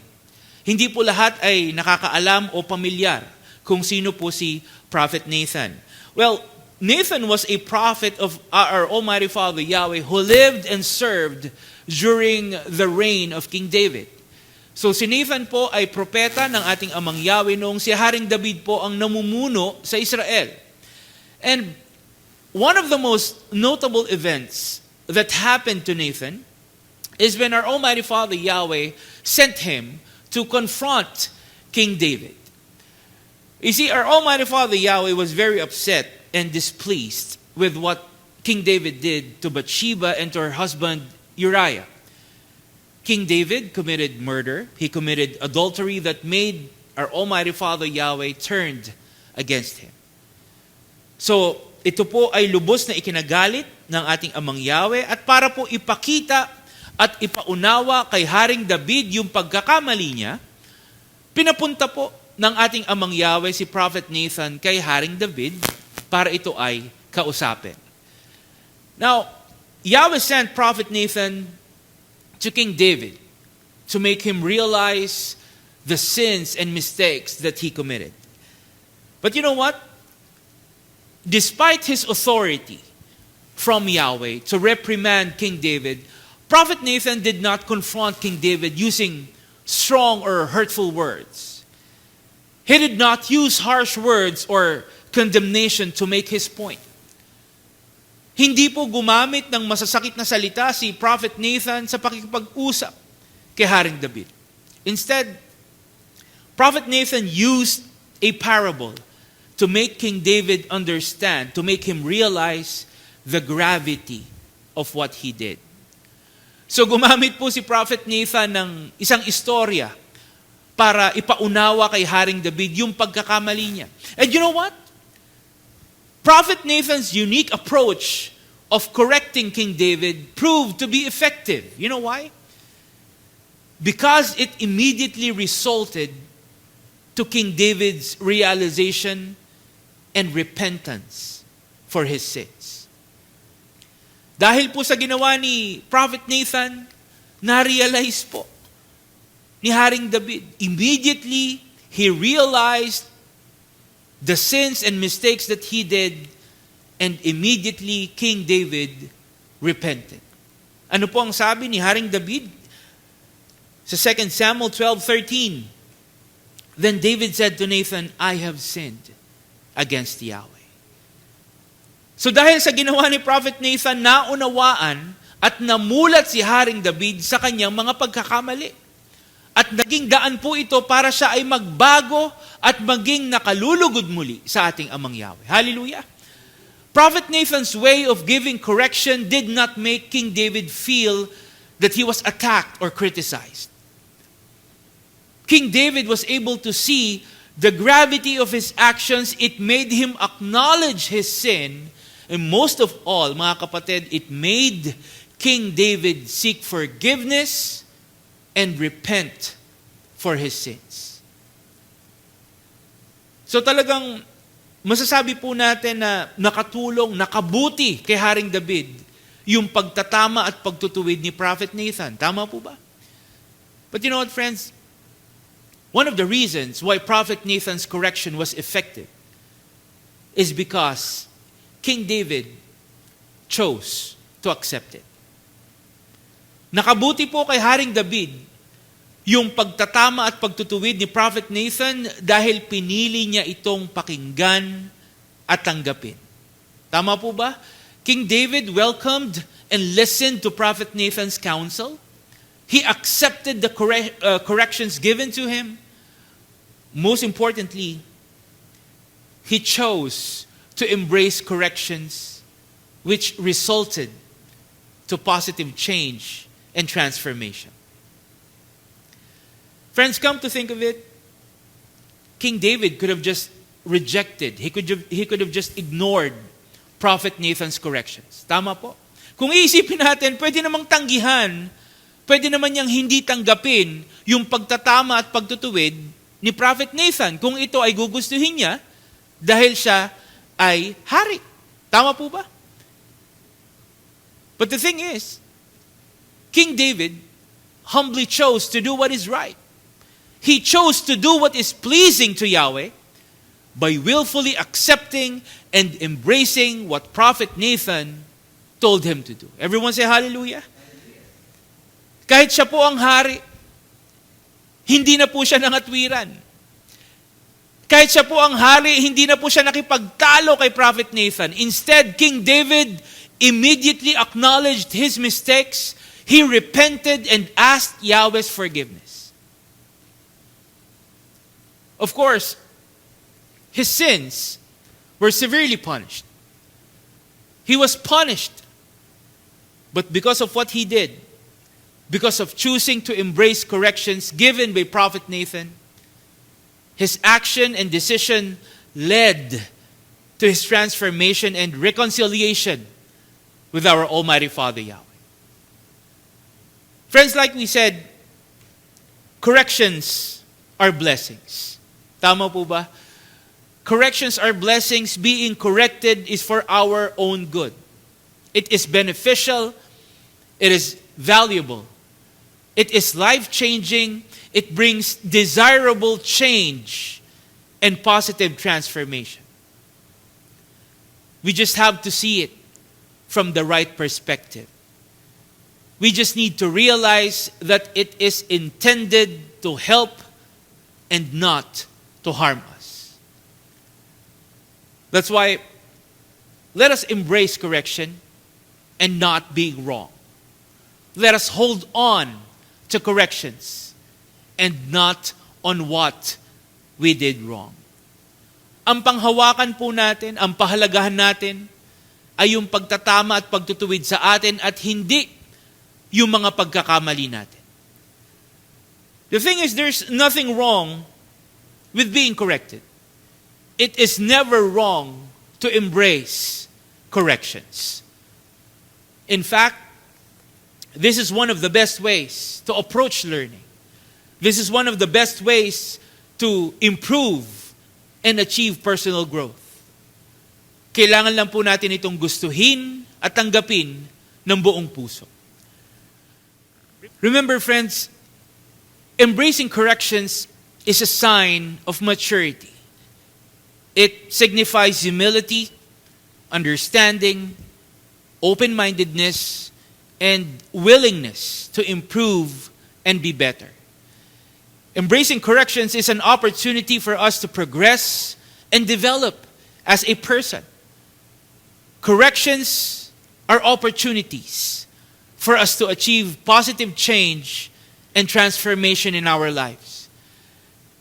Hindi po lahat ay nakakaalam o pamilyar kung sino po si Prophet Nathan. Well, Nathan was a prophet of our Almighty Father Yahweh who lived and served during the reign of King David. So si Nathan po ay propeta ng ating Amang Yahweh noong si Haring David po ang namumuno sa Israel. And one of the most notable events that happened to Nathan is when our Almighty Father Yahweh sent him to confront King David. You see, our Almighty Father Yahweh was very upset and displeased with what King David did to Bathsheba and to her husband Uriah. King David committed murder. He committed adultery that made our Almighty Father Yahweh turned against him. So, ito po ay lubos na ikinagalit ng ating Amang Yahweh at para po ipakita at ipaunawa kay Haring David yung pagkakamali niya, pinapunta po ng ating Amang Yahweh si Prophet Nathan kay Haring David para ito ay kausapin. Now, Yahweh sent Prophet Nathan to King David to make him realize the sins and mistakes that he committed. But you know what? Despite his authority from Yahweh to reprimand King David, Prophet Nathan did not confront King David using strong or hurtful words. He did not use harsh words or condemnation to make his point. Hindi po gumamit ng masasakit na salita si Prophet Nathan sa pakikipag-usap kay Haring David. Instead, Prophet Nathan used a parable to make King David understand, to make him realize the gravity of what he did. So gumamit po si Prophet Nathan ng isang istorya para ipaunawa kay Haring David yung pagkakamali niya. And you know what? Prophet Nathan's unique approach of correcting King David proved to be effective. You know why? Because it immediately resulted to King David's realization and repentance for his sins. Dahil po sa ginawa ni Prophet Nathan, na-realize po ni Haring David. Immediately, he realized the sins and mistakes that he did, and immediately King David repented. Ano po ang sabi ni Haring David? Sa 2 Samuel 12:13, then David said to Nathan, I have sinned against Yahweh. So dahil sa ginawa ni Prophet Nathan, naunawaan at namulat si Haring David sa kanyang mga pagkakamali. At naging daan po ito para siya ay magbago at maging nakalulugod muli sa ating Amang Yahweh. Hallelujah! Prophet Nathan's way of giving correction did not make King David feel that he was attacked or criticized. King David was able to see the gravity of his actions. It made him acknowledge his sin. And most of all, mga kapatid, it made King David seek forgiveness and repent for his sins. So talagang masasabi po natin na nakatulong, nakabuti kay Haring David yung pagtatama at pagtutuwid ni Prophet Nathan. Tama po ba? But you know what, friends? One of the reasons why Prophet Nathan's correction was effective is because King David chose to accept it. Nakabuti po kay Haring David yung pagtatama at pagtutuwid ni Prophet Nathan dahil pinili niya itong pakinggan at tanggapin. Tama po ba? King David welcomed and listened to Prophet Nathan's counsel. He accepted the corrections given to him. Most importantly, he chose to embrace corrections which resulted to positive change and transformation. Friends, come to think of it, King David could have just rejected. He could have just ignored Prophet Nathan's corrections. Tama po. Kung iisipin natin, pwede namang tanggihan, pwede naman niyang hindi tanggapin yung pagtatama at pagtutuwid ni Prophet Nathan kung ito ay gugustuhin niya dahil siya ay hari. Tama po ba? But the thing is, King David humbly chose to do what is right. He chose to do what is pleasing to Yahweh by willfully accepting and embracing what Prophet Nathan told him to do. Everyone say hallelujah. Kahit siya po ang hari, hindi na po siya nangatwiran. Kahit siya po ang hari, hindi na po siya nakipagtalo kay Prophet Nathan. Instead, King David immediately acknowledged his mistakes. He repented and asked Yahweh's forgiveness. Of course, his sins were severely punished. He was punished. But because of what he did, because of choosing to embrace corrections given by Prophet Nathan, his action and decision led to his transformation and reconciliation with our Almighty Father Yahweh. Friends, like we said, corrections are blessings. Tama po ba? Corrections are blessings. Being corrected is for our own good. It is beneficial. It is valuable. It is life-changing. It brings desirable change and positive transformation. We just have to see it from the right perspective. We just need to realize that it is intended to help and not to harm us. That's why let us embrace correction and not being wrong. Let us hold on to corrections and not on what we did wrong. Ang panghawakan po natin, ang pahalagahan natin, ay yung pagtatama at pagtutuwid sa atin at hindi yung mga pagkakamali natin. The thing is, there's nothing wrong with being corrected. It is never wrong to embrace corrections. In fact, this is one of the best ways to approach learning. This is one of the best ways to improve and achieve personal growth. Kailangan lang po natin itong gustuhin at tanggapin ng buong puso. Remember, friends, embracing corrections is a sign of maturity. It signifies humility, understanding, open-mindedness, and willingness to improve and be better. Embracing corrections is an opportunity for us to progress and develop as a person. Corrections are opportunities for us to achieve positive change and transformation in our lives.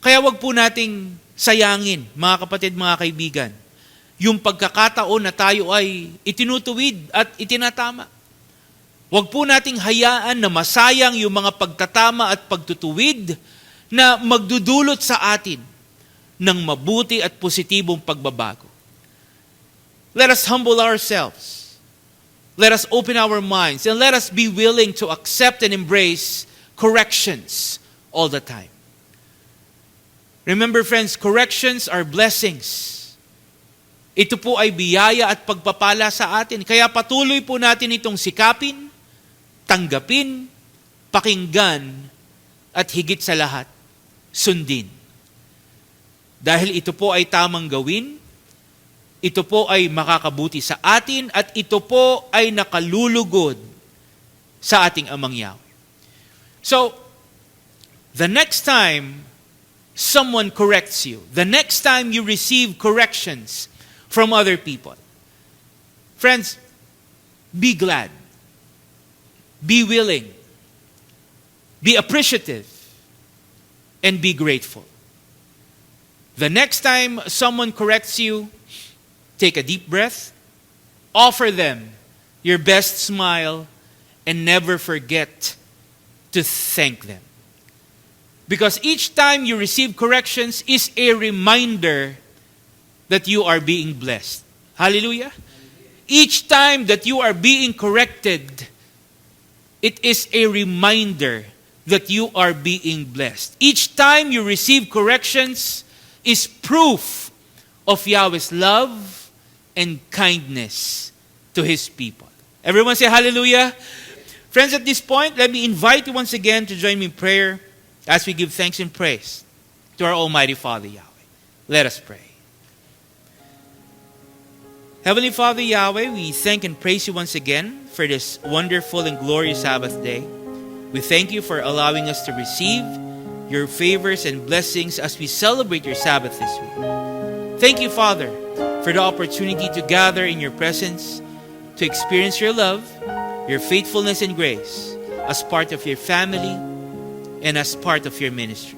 Kaya wag po nating sayangin, mga kapatid, mga kaibigan, yung pagkakataon na tayo ay itinutuwid at itinatama. Wag po nating hayaan na masayang yung mga pagtatama at pagtutuwid na magdudulot sa atin ng mabuti at positibong pagbabago. Let us humble ourselves. Let us open our minds and let us be willing to accept and embrace corrections all the time. Remember, friends, corrections are blessings. Ito po ay biyaya at pagpapala sa atin. Kaya patuloy po natin itong sikapin, tanggapin, pakinggan, at higit sa lahat, sundin. Dahil ito po ay tamang gawin, ito po ay makakabuti sa atin, at ito po ay nakalulugod sa ating Amang Yahweh. So, the next time someone corrects you, the next time you receive corrections from other people, friends, be glad, be willing, be appreciative, and be grateful. The next time someone corrects you, take a deep breath, offer them your best smile, and never forget to thank them. Because each time you receive corrections is a reminder that you are being blessed. Hallelujah. Each time that you are being corrected, it is a reminder that you are being blessed. Each time you receive corrections is proof of Yahweh's love and kindness to His people. Everyone say hallelujah. Friends, at this point, let me invite you once again to join me in prayer as we give thanks and praise to our Almighty Father Yahweh. Let us pray. Heavenly Father Yahweh, we thank and praise you once again for this wonderful and glorious Sabbath day. We thank you for allowing us to receive your favors and blessings as we celebrate your Sabbath this week. Thank you, Father, for the opportunity to gather in your presence, to experience your love, your faithfulness and grace as part of your family and as part of your ministry.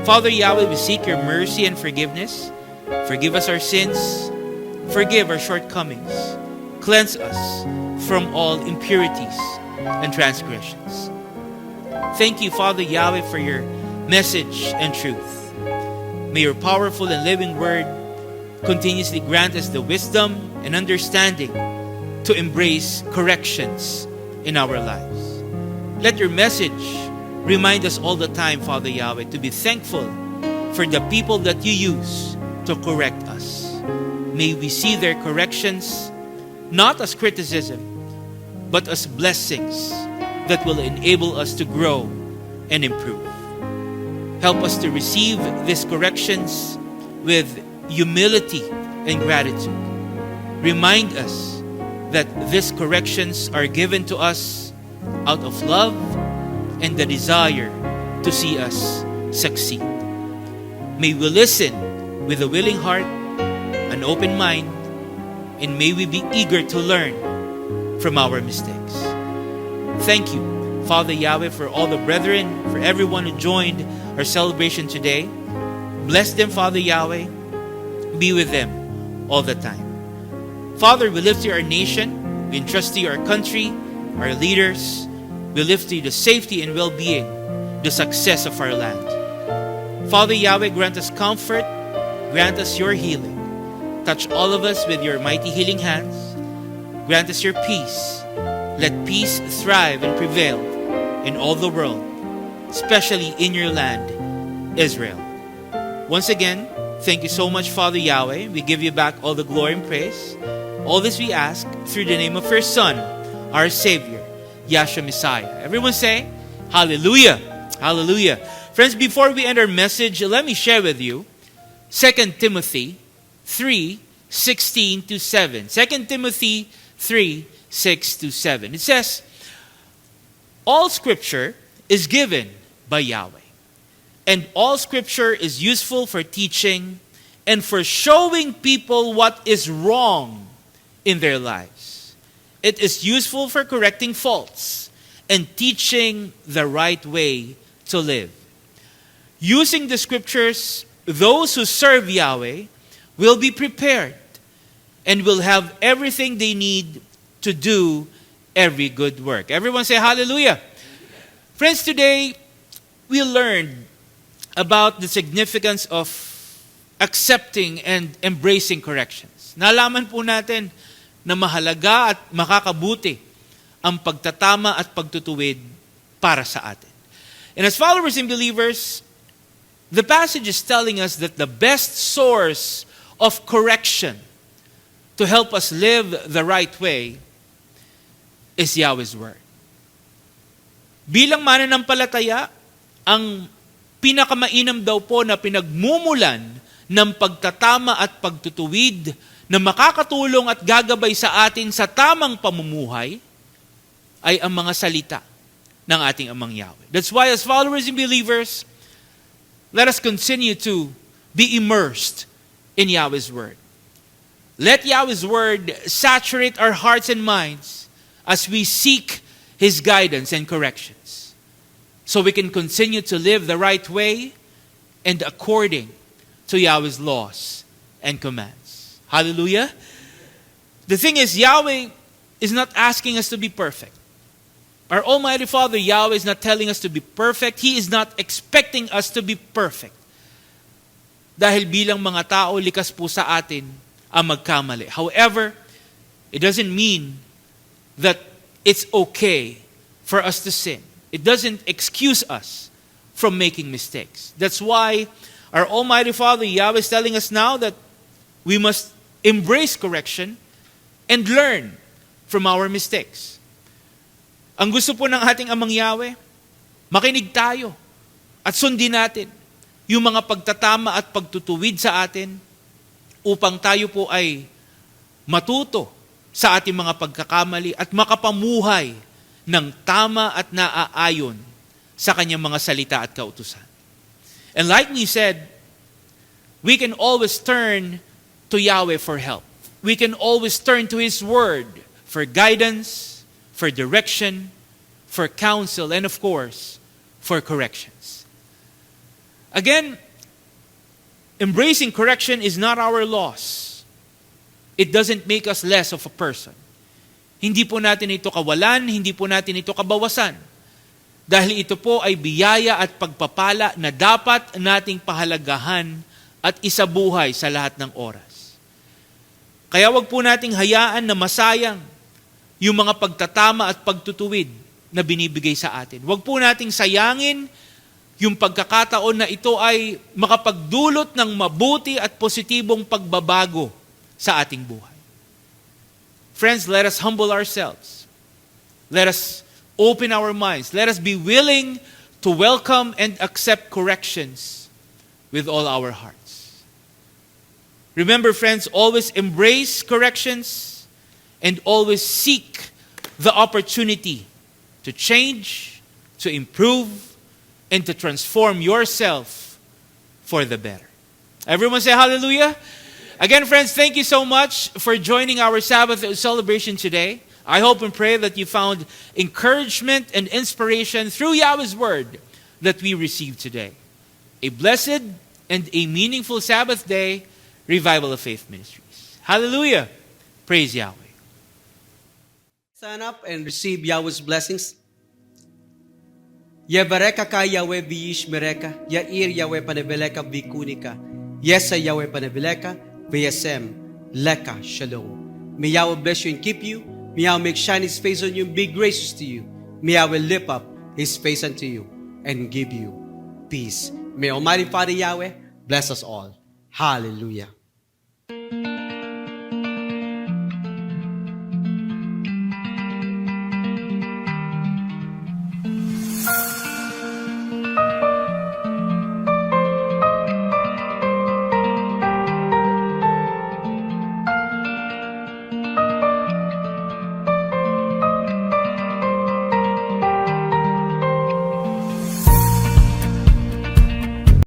Father Yahweh, we seek your mercy and forgiveness. Forgive us our sins. Forgive our shortcomings. Cleanse us from all impurities and transgressions. Thank you, Father Yahweh, for your message and truth. May your powerful and living word continuously grant us the wisdom and understanding to embrace corrections in our lives. Let your message remind us all the time, Father Yahweh, to be thankful for the people that you use to correct us. May we see their corrections not as criticism, but as blessings that will enable us to grow and improve. Help us to receive these corrections with humility and gratitude. Remind us that these corrections are given to us out of love and the desire to see us succeed. May we listen with a willing heart, an open mind, and may we be eager to learn from our mistakes. Thank you, Father Yahweh, for all the brethren, for everyone who joined our celebration today. Bless them, Father Yahweh. Be with them all the time. Father, we lift to our nation. We entrust to you our country, our leaders. We lift to you the safety and well-being, the success of our land. Father Yahweh, grant us comfort. Grant us your healing. Touch all of us with your mighty healing hands. Grant us your peace. Let peace thrive and prevail in all the world, especially in your land, Israel. Once again, thank you so much, Father Yahweh. We give you back all the glory and praise. All this we ask through the name of your Son, our Savior, Yahshua Messiah. Everyone say, hallelujah, hallelujah. Friends, before we end our message, let me share with you 2 Timothy 3:16-7. 2 Timothy 3:6-7. It says, all scripture is given by Yahweh, and all scripture is useful for teaching and for showing people what is wrong in their lives. It is useful for correcting faults and teaching the right way to live. Using the scriptures, those who serve Yahweh will be prepared and will have everything they need to do every good work. Everyone say hallelujah. Friends, today we learned about the significance of accepting and embracing corrections. Nalaman po natin na mahalaga at makakabuti ang pagtatama at pagtutuwid para sa atin. And as followers and believers, the passage is telling us that the best source of correction to help us live the right way is Yahweh's Word. Bilang mananampalataya, ang pinakamainam daw po na pinagmumulan ng pagtatama at pagtutuwid na makakatulong at gagabay sa atin sa tamang pamumuhay ay ang mga salita ng ating Amang Yahweh. That's why as followers and believers, let us continue to be immersed in Yahweh's Word. Let Yahweh's Word saturate our hearts and minds as we seek His guidance and corrections, so we can continue to live the right way and according to Yahweh's laws and commands. Hallelujah. The thing is, Yahweh is not asking us to be perfect. Our Almighty Father Yahweh is not telling us to be perfect. He is not expecting us to be perfect. Dahil bilang mga tao, likas po sa atin ang magkamali. However, it doesn't mean that it's okay for us to sin. It doesn't excuse us from making mistakes. That's why our Almighty Father Yahweh is telling us now that we must embrace correction and learn from our mistakes. Ang gusto po ng ating Amang Yahweh, makinig tayo at sundin natin yung mga pagtatama at pagtutuwid sa atin upang tayo po ay matuto sa ating mga pagkakamali at makapamuhay ng tama at naaayon sa kanyang mga salita at kautusan. And like we said, we can always turn to Yahweh for help. We can always turn to His Word for guidance, for direction, for counsel, and of course, for corrections. Again, embracing correction is not our loss. It doesn't make us less of a person. Hindi po natin ito kawalan, hindi po natin ito kabawasan. Dahil ito po ay biyaya at pagpapala na dapat nating pahalagahan at isabuhay sa lahat ng oras. Kaya wag po nating hayaan na masayang yung mga pagtatama at pagtutuwid na binibigay sa atin. Huwag po nating sayangin yung pagkakataon na ito ay makapagdulot ng mabuti at positibong pagbabago sa ating buhay. Friends, let us humble ourselves. Let us open our minds. Let us be willing to welcome and accept corrections with all our hearts. Remember, friends, always embrace corrections and always seek the opportunity to change, to improve, and to transform yourself for the better. Everyone say hallelujah. Again, friends, thank you so much for joining our Sabbath celebration today. I hope and pray that you found encouragement and inspiration through Yahweh's Word that we received today. A blessed and a meaningful Sabbath day, Revival of Faith Ministries. Hallelujah. Praise Yahweh. Stand up and receive Yahweh's blessings. Yevareka ka Yahweh biyish mereka, Yair Yahweh panebeleka bikunika, Yesa Yahweh panebeleka, Vayasem, Leka Shalom. May Yahweh bless you and keep you. May Yahweh make shine His face on you and be gracious to you. May Yahweh lift up His face unto you and give you peace. May Almighty Father Yahweh bless us all. Hallelujah.